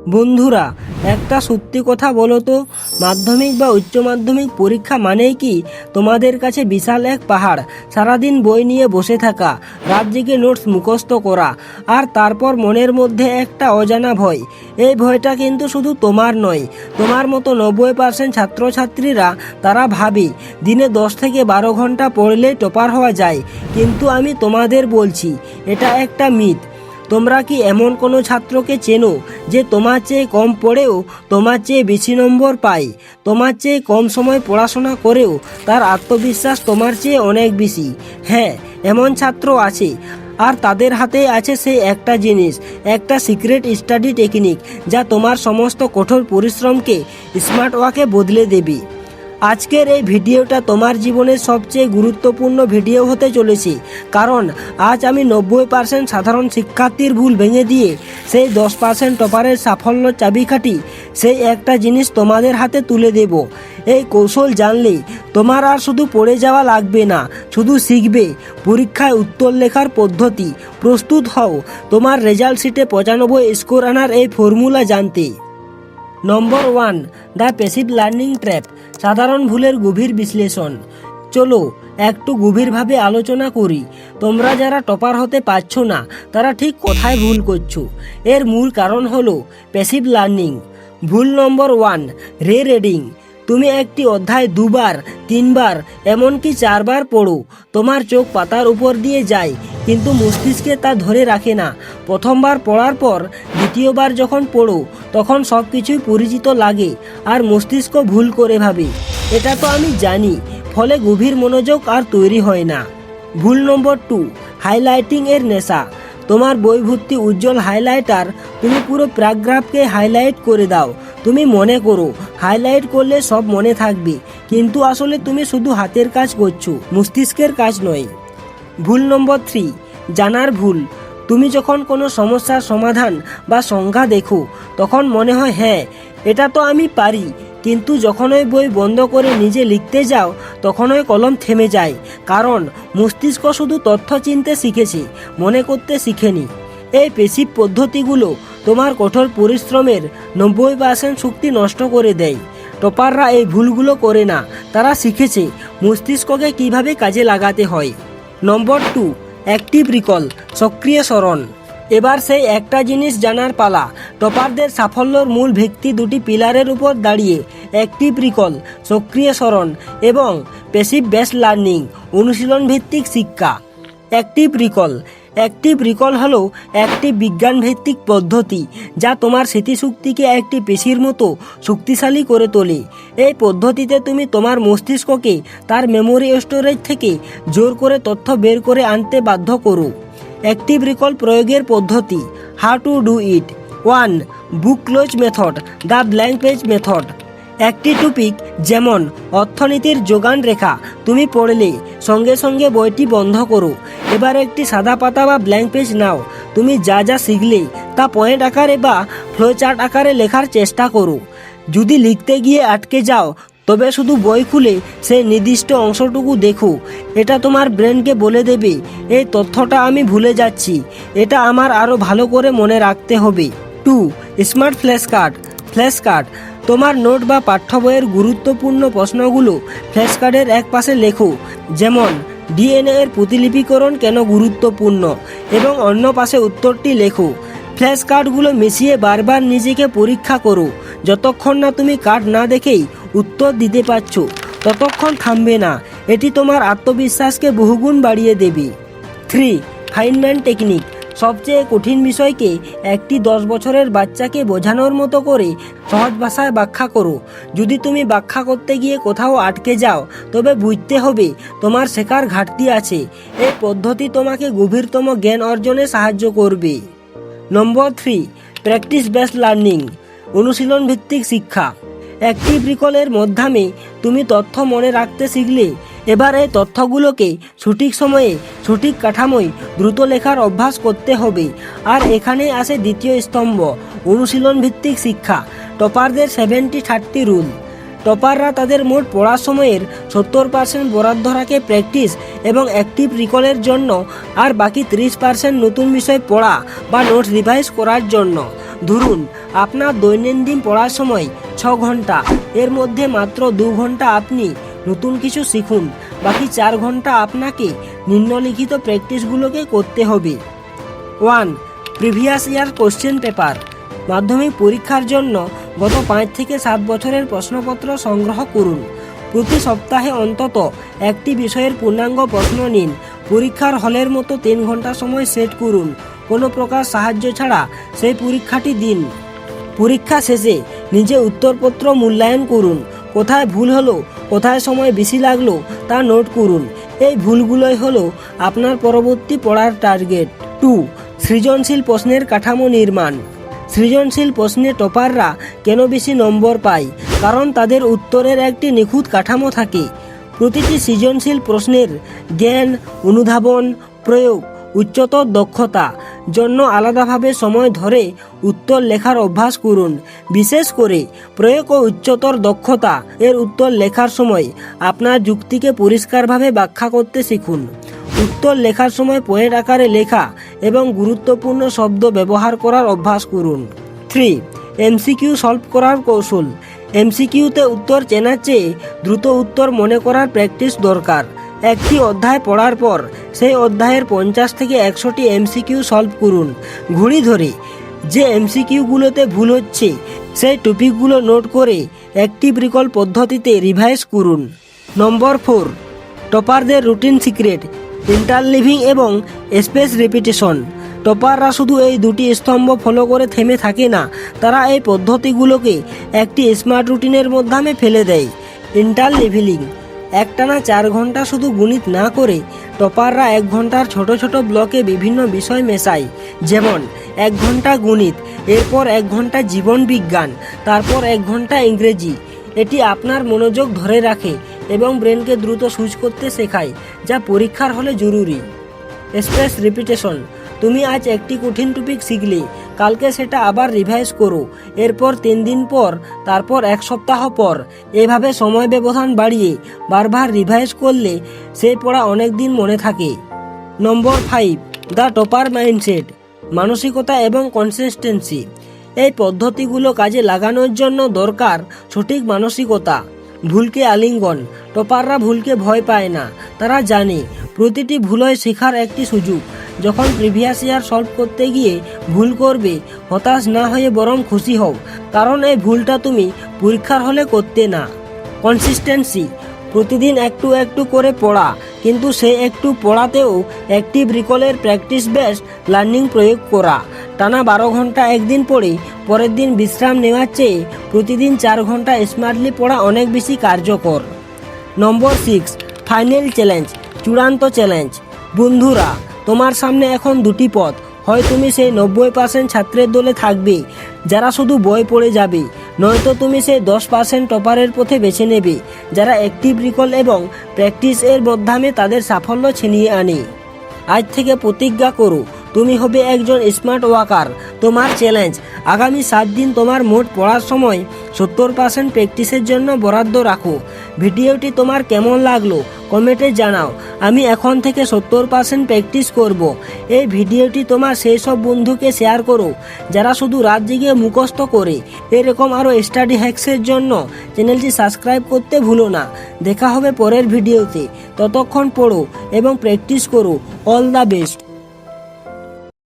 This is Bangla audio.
বন্ধুরা, একটা সত্যি কথা বলো তো, মাধ্যমিক বা উচ্চ মাধ্যমিক পরীক্ষা মানেই কি তোমাদের কাছে বিশাল এক পাহাড়, সারাদিন বই নিয়ে বসে থাকা, রাত জেগে নোটস মুখস্থ করা, আর তারপর মনের মধ্যে একটা অজানা ভয়। এই ভয়টা কিন্তু শুধু তোমার নয়, তোমার মতো 90% ছাত্রছাত্রীরা তারা ভাবে দিনে 10 থেকে 12 ঘন্টা পড়লেই টপার হওয়া যায়। কিন্তু আমি তোমাদের বলছি, এটা একটা মিথ। তোমরা কি এমন কোনো ছাত্রকে চেনো যে তোমার চেয়ে কম পড়েও তোমার চেয়ে বেশি নম্বর পায়? তোমার চেয়ে কম সময় পড়াশোনা করেও তার আত্মবিশ্বাস তোমার চেয়ে অনেক বেশি। হ্যাঁ, এমন ছাত্র আছে, আর তাদের হাতে আছে সেই একটা জিনিস, একটা সিক্রেট স্টাডি টেকনিক, যা তোমার সমস্ত কঠোর পরিশ্রমকে স্মার্ট ওয়ার্কে বদলে দেবে। আজকের এই ভিডিওটা তোমার জীবনের সবচেয়ে গুরুত্বপূর্ণ ভিডিও হতে চলেছে, কারণ আজ আমি 90% সাধারণ শিক্ষার্থীর ভুল ভেঙে দিয়ে সেই 10% টপারের সাফল্য চাবিকাঠি, সেই একটা জিনিস তোমাদের হাতে তুলে দেব। এই কৌশল জানলে তোমার আর শুধু পড়ে যাওয়া লাগবে না, শুধু শিখবে পরীক্ষায় উত্তর লেখার পদ্ধতি। প্রস্তুত হও তোমার রেজাল্ট শিটে 95 স্কোর আনার এই ফর্মুলা জানতে। নম্বর 1, দ্য প্যাসিভ লার্নিং ট্র্যাপ, সাধারণ ভুলের গভীর বিশ্লেষণ। চলো একটু গভীরভাবে আলোচনা করি। তোমরা যারা টপার হতে পারছো না, তারা ঠিক কোথায় ভুল করছো। এর মূল কারণ হলো প্যাসিভ লার্নিং। ভুল নম্বর 1, রে রিডিং। তুমি একটি অধ্যায় 2 বার, 3 বার, এমনকি 4 বার পড়ো। তোমার চোখ পাতার উপর দিয়ে যায়, কিন্তু মস্তিষ্কে তা ধরে রাখে না। প্রথমবার পড়ার পর দ্বিতীয়বার যখন পড়ো, তখন সব কিছুই পরিচিত লাগে, আর মস্তিষ্ক ভুল করে ভাবে এটা তো আমি জানি। ফলে গভীর মনোযোগ আর তৈরি হয় না। ভুল নম্বর 2, হাইলাইটিং এর নেশা। তোমার বই ভর্তি উজ্জ্বল হাইলাইটার, তুমি পুরো প্যারাগ্রাফকে হাইলাইট করে দাও। তুমি মনে করো হাইলাইট করলে সব মনে থাকবে, কিন্তু আসলে তুমি শুধু হাতের কাজ করছো, মস্তিষ্কের কাজ নয়। ভুল নম্বর 3, জানার ভুল। তুমি যখন কোনো সমস্যার সমাধান বা সংজ্ঞা দেখো, তখন মনে হয় হ্যাঁ, এটা তো আমি পারি। কিন্তু যখন ওই বই বন্ধ করে নিজে লিখতে যাও, তখন ওই কলম থেমে যায়, কারণ মস্তিষ্ক শুধু তথ্য চিনতে শিখেছে, মনে করতে শিখেনি। এই পেসিভ পদ্ধতিগুলো তোমার কঠোর পরিশ্রমের 90% শক্তি নষ্ট করে দেয়। টপাররা এই ভুলগুলো করে না, তারা শিখেছে মস্তিষ্ককে কিভাবে কাজে লাগাতে হয়। নম্বর 2, অ্যাক্টিভ রিকল, সক্রিয় স্মরণ। এবার সেই একটা জিনিস জানার পালা। টপারদের সাফল্যর মূল ভিত্তি দুটি পিলারের উপর দাঁড়িয়ে: অ্যাক্টিভ রিকল, সক্রিয় স্মরণ, এবং প্যাসিভ বেস লার্নিং, অনুশীলন ভিত্তিক শিক্ষা। অ্যাক্টিভ রিকল হলো একটি বিজ্ঞান ভিত্তিক পদ্ধতি, যা তোমার স্মৃতিশক্তিকে একটি পেশির মতো শক্তিশালী করে তোলে। এই পদ্ধতিতে তুমি তোমার মস্তিষ্ককে তার মেমোরি স্টোরেজ থেকে জোর করে তথ্য বের করে আনতে বাধ্য করো। অ্যাক্টিভ রিকল প্রয়োগের পদ্ধতি: how to do it. 1, book close method, the blank page method. একটি টপিক, যেমন অর্থনীতির যোগান রেখা, তুমি পড়লে সঙ্গে সঙ্গে বইটি বন্ধ করো। এবার একটি সাদা পাতা বা ব্ল্যাঙ্ক পেজ নাও। তুমি যা যা শিখলে তা পয়েন্ট আকারে বা ফ্লোচার্ট আকারে লেখার চেষ্টা করো। যদি লিখতে গিয়ে আটকে যাও, তবে শুধু বই খুলে সেই নির্দিষ্ট অংশটুকু দেখো। এটা তোমার ব্রেনকে বলে দেবে, এই তথ্যটা আমি ভুলে যাচ্ছি, এটা আমার আরও ভালো করে মনে রাখতে হবে। 2, স্মার্ট ফ্ল্যাশ কার্ড। তোমার নোট বা পাঠ্য বইয়ের গুরুত্বপূর্ণ প্রশ্নগুলো ফ্ল্যাশ কার্ডের এক পাশে লেখো, যেমন ডিএনএ এর প্রতিলিপিকরণ কেন গুরুত্বপূর্ণ, এবং অন্য পাশে উত্তরটি লেখো। ফ্ল্যাশ কার্ডগুলো মিশিয়ে বারবার নিজেকে পরীক্ষা করো। যতক্ষণ না তুমি কার্ড না দেখেই উত্তর দিতে পারছো, ততক্ষণ থামবে না। এটি তোমার আত্মবিশ্বাসকে বহুগুণ বাড়িয়ে দেবে। 3, ফাইনম্যান টেকনিক। সবচেয়ে কঠিন বিষয়কে একটি 10 বছরের বাচ্চাকে বোঝানোর মতো করে সহজ ভাষায় ব্যাখ্যা করো। যদি তুমি ব্যাখ্যা করতে গিয়ে কোথাও আটকে যাও, তবে বুঝতে হবে তোমার শেখার ঘাটতি আছে। এই পদ্ধতি তোমাকে গভীরতম জ্ঞান অর্জনে সাহায্য করবে। নম্বর 3, প্র্যাকটিস বেস লার্নিং, অনুশীলন ভিত্তিক শিক্ষা। অ্যাক্টিভ রিকলের মাধ্যমে তুমি তথ্য মনে রাখতে শিখলে। এবার এই তথ্যগুলোকে সঠিক সময়ে, সঠিক কাঠামোয় দ্রুত লেখার অভ্যাস করতে হবে। আর এখানেই আসে দ্বিতীয় স্তম্ভ, অনুশীলন ভিত্তিক শিক্ষা। টপারদের 70-30 রুল। টপাররা তাদের মোট পড়ার সময়ের 70% বরাদ্দ রাখে প্র্যাকটিস এবং অ্যাক্টিভ রিকলের জন্য, আর বাকি 30% নতুন বিষয় পড়া বা নোটস রিভাইজ করার জন্য। ধরুন আপনার দৈনন্দিন পড়ার সময় 6 ঘন্টা, এর মধ্যে মাত্র 2 ঘন্টা আপনি নতুন কিছু শিখুন, বাকি 4 ঘন্টা আপনাকে নিম্নলিখিত প্র্যাকটিসগুলোকে করতে হবে। 1. Previous year question paper. মাধ্যমিক পরীক্ষার জন্য গত 5 থেকে 7 বছরের প্রশ্নপত্র সংগ্রহ করুন। প্রতি সপ্তাহে অন্তত একটি বিষয়ের পূর্ণাঙ্গ প্রশ্ন নিন। পরীক্ষার হলের মতো 3 ঘন্টা সময় সেট করুন। কোনো প্রকার সাহায্য ছাড়া সেই পরীক্ষাটি দিন। পরীক্ষা শেষে নিজে উত্তরপত্র মূল্যায়ন করুন। কোথায় ভুল হলো, কোথায় সময় বেশি লাগলো তা নোট করুন। এই ভুলগুলোই হলো আপনার পরবর্তী পড়ার টার্গেট। 2. সৃজনশীল প্রশ্নের কাঠামো নির্মাণ। সৃজনশীল প্রশ্নে টপাররা কেন বেশি নম্বর পায়? কারণ তাদের উত্তরের একটি নিখুঁত কাঠামো থাকে। প্রতিটি সৃজনশীল প্রশ্নের জ্ঞান, অনুধাবন, প্রয়োগ, উচ্চতর দক্ষতা জন্য আলাদাভাবে সময় ধরে উত্তর লেখার অভ্যাস করুন। বিশেষ করে প্রয়োগ ও উচ্চতর দক্ষতা এর উত্তর লেখার সময় আপনার যুক্তিকে পরিষ্কারভাবে ব্যাখ্যা করতে শিখুন। উত্তর লেখার সময় পয়েন্ট আকারে লেখা এবং গুরুত্বপূর্ণ শব্দ ব্যবহার করার অভ্যাস করুন। 3. এমসিকিউ সলভ করার কৌশল। এমসিকিউতে উত্তর চেনার চেয়ে দ্রুত উত্তর মনে করার প্র্যাকটিস দরকার। একটি অধ্যায় পড়ার পর সেই অধ্যায়ের 50 থেকে 100টি এমসিকিউ সলভ করুন। ঘড়ি ধরে যে এমসিকিউগুলোতে ভুল হচ্ছে সেই টপিকগুলো নোট করে অ্যাক্টিভ রিকল পদ্ধতিতে রিভাইজ করুন। নম্বর 4. টপারদের রুটিন সিক্রেট, ইন্টারলিভিং এবং স্পেস রিপিটেশন। টপাররা শুধু এই দুটি স্তম্ভ ফলো করে থেমে থাকে না, তারা এই পদ্ধতিগুলোকে একটি স্মার্ট রুটিনের মাধ্যমে ফেলে দেয়। ইন্টারলিভিং, একটানা 4 ঘন্টা শুধু গণিত না করে টপাররা 1 ঘন্টার ছোট ছোট ব্লকে বিভিন্ন বিষয় মেশায়। যেমন 1 ঘন্টা গণিত, এরপর 1 ঘন্টা জীবন বিজ্ঞান, তারপর 1 ঘন্টা ইংরেজি। এটি আপনার মনোযোগ ধরে রাখে এবং ব্রেনকে দ্রুত সুইচ করতে শেখায়, যা পরীক্ষার হলে জরুরি। স্পেস রিপিটেশন, তুমি আজ একটি কঠিন টপিক শিখলে, কালকে সেটা আবার রিভাইজ করো, এরপর 3 দিন পর, তারপর 1 সপ্তাহ পর। এভাবে সময় ব্যবধান বাড়িয়ে বারবার রিভাইজ করলে সেই পড়া অনেক দিন মনে থাকে। নম্বর 5. দ্য টপার মাইন্ডসেট, মানসিকতা এবং কনসিস্টেন্সি। এই পদ্ধতিগুলো কাজে লাগানোর জন্য দরকার সঠিক মানসিকতা। ভুলকে আলিঙ্গন। টপাররা ভুলকে ভয় পায় না, তারা জানে প্রতিটি ভুলই শেখার একটি সুযোগ। যখন প্রিভিয়াস ইয়ার সলভ করতে গিয়ে ভুল করবে, হতাশ না হয়ে বরং খুশি হও, কারণ এই ভুলটা তুমি পরীক্ষার হলে করতে না। কনসিস্টেন্সি, প্রতিদিন একটু একটু করে পড়া, কিন্তু সেই একটু পড়াতেও অ্যাক্টিভ রিকলের প্র্যাকটিস বেসড লার্নিং প্রয়োগ করা। টানা 12 ঘন্টা একদিন পড়ে পরের দিন বিশ্রাম নেওয়ার চেয়ে প্রতিদিন 4 ঘন্টা স্মার্টলি পড়া অনেক বেশি কার্যকর। নম্বর 6. ফাইনাল চ্যালেঞ্জ, চূড়ান্ত চ্যালেঞ্জ। বন্ধুরা, তোমার সামনে এখন 2টি পথ। হয় তুমি সেই 90% ছাত্রের দলে থাকবে যারা শুধু বই পড়ে যাবে, নয়তো তুমি সেই 10% টপারের পথে বেছে নেবে যারা অ্যাক্টিভ রিকল এবং প্র্যাকটিস এর মাধ্যমে তাদের সাফল্য ছিনিয়ে আনে। আজ থেকে প্রতিজ্ঞা করো, তুমি হবে একজন স্মার্ট ওয়ার্কার। তোমার চ্যালেঞ্জ, আগামী 7 দিন তোমার মোট পড়ার সময় 70% প্র্যাকটিসের জন্য বরাদ্দ রাখো। ভিডিওটি তোমার কেমন লাগলো কমেন্টে জানাও। আমি এখন থেকে 70% প্র্যাকটিস করব। এই ভিডিওটি তোমার সেই সব বন্ধুকে শেয়ার করো যারা শুধু রাত জেগে মুখস্থ করে। এরকম আরও স্টাডি হ্যাক্সের জন্য চ্যানেলটি সাবস্ক্রাইব করতে ভুলো না। দেখা হবে পরের ভিডিওতে, ততক্ষণ পড়ো এবং প্র্যাকটিস করো। All the best.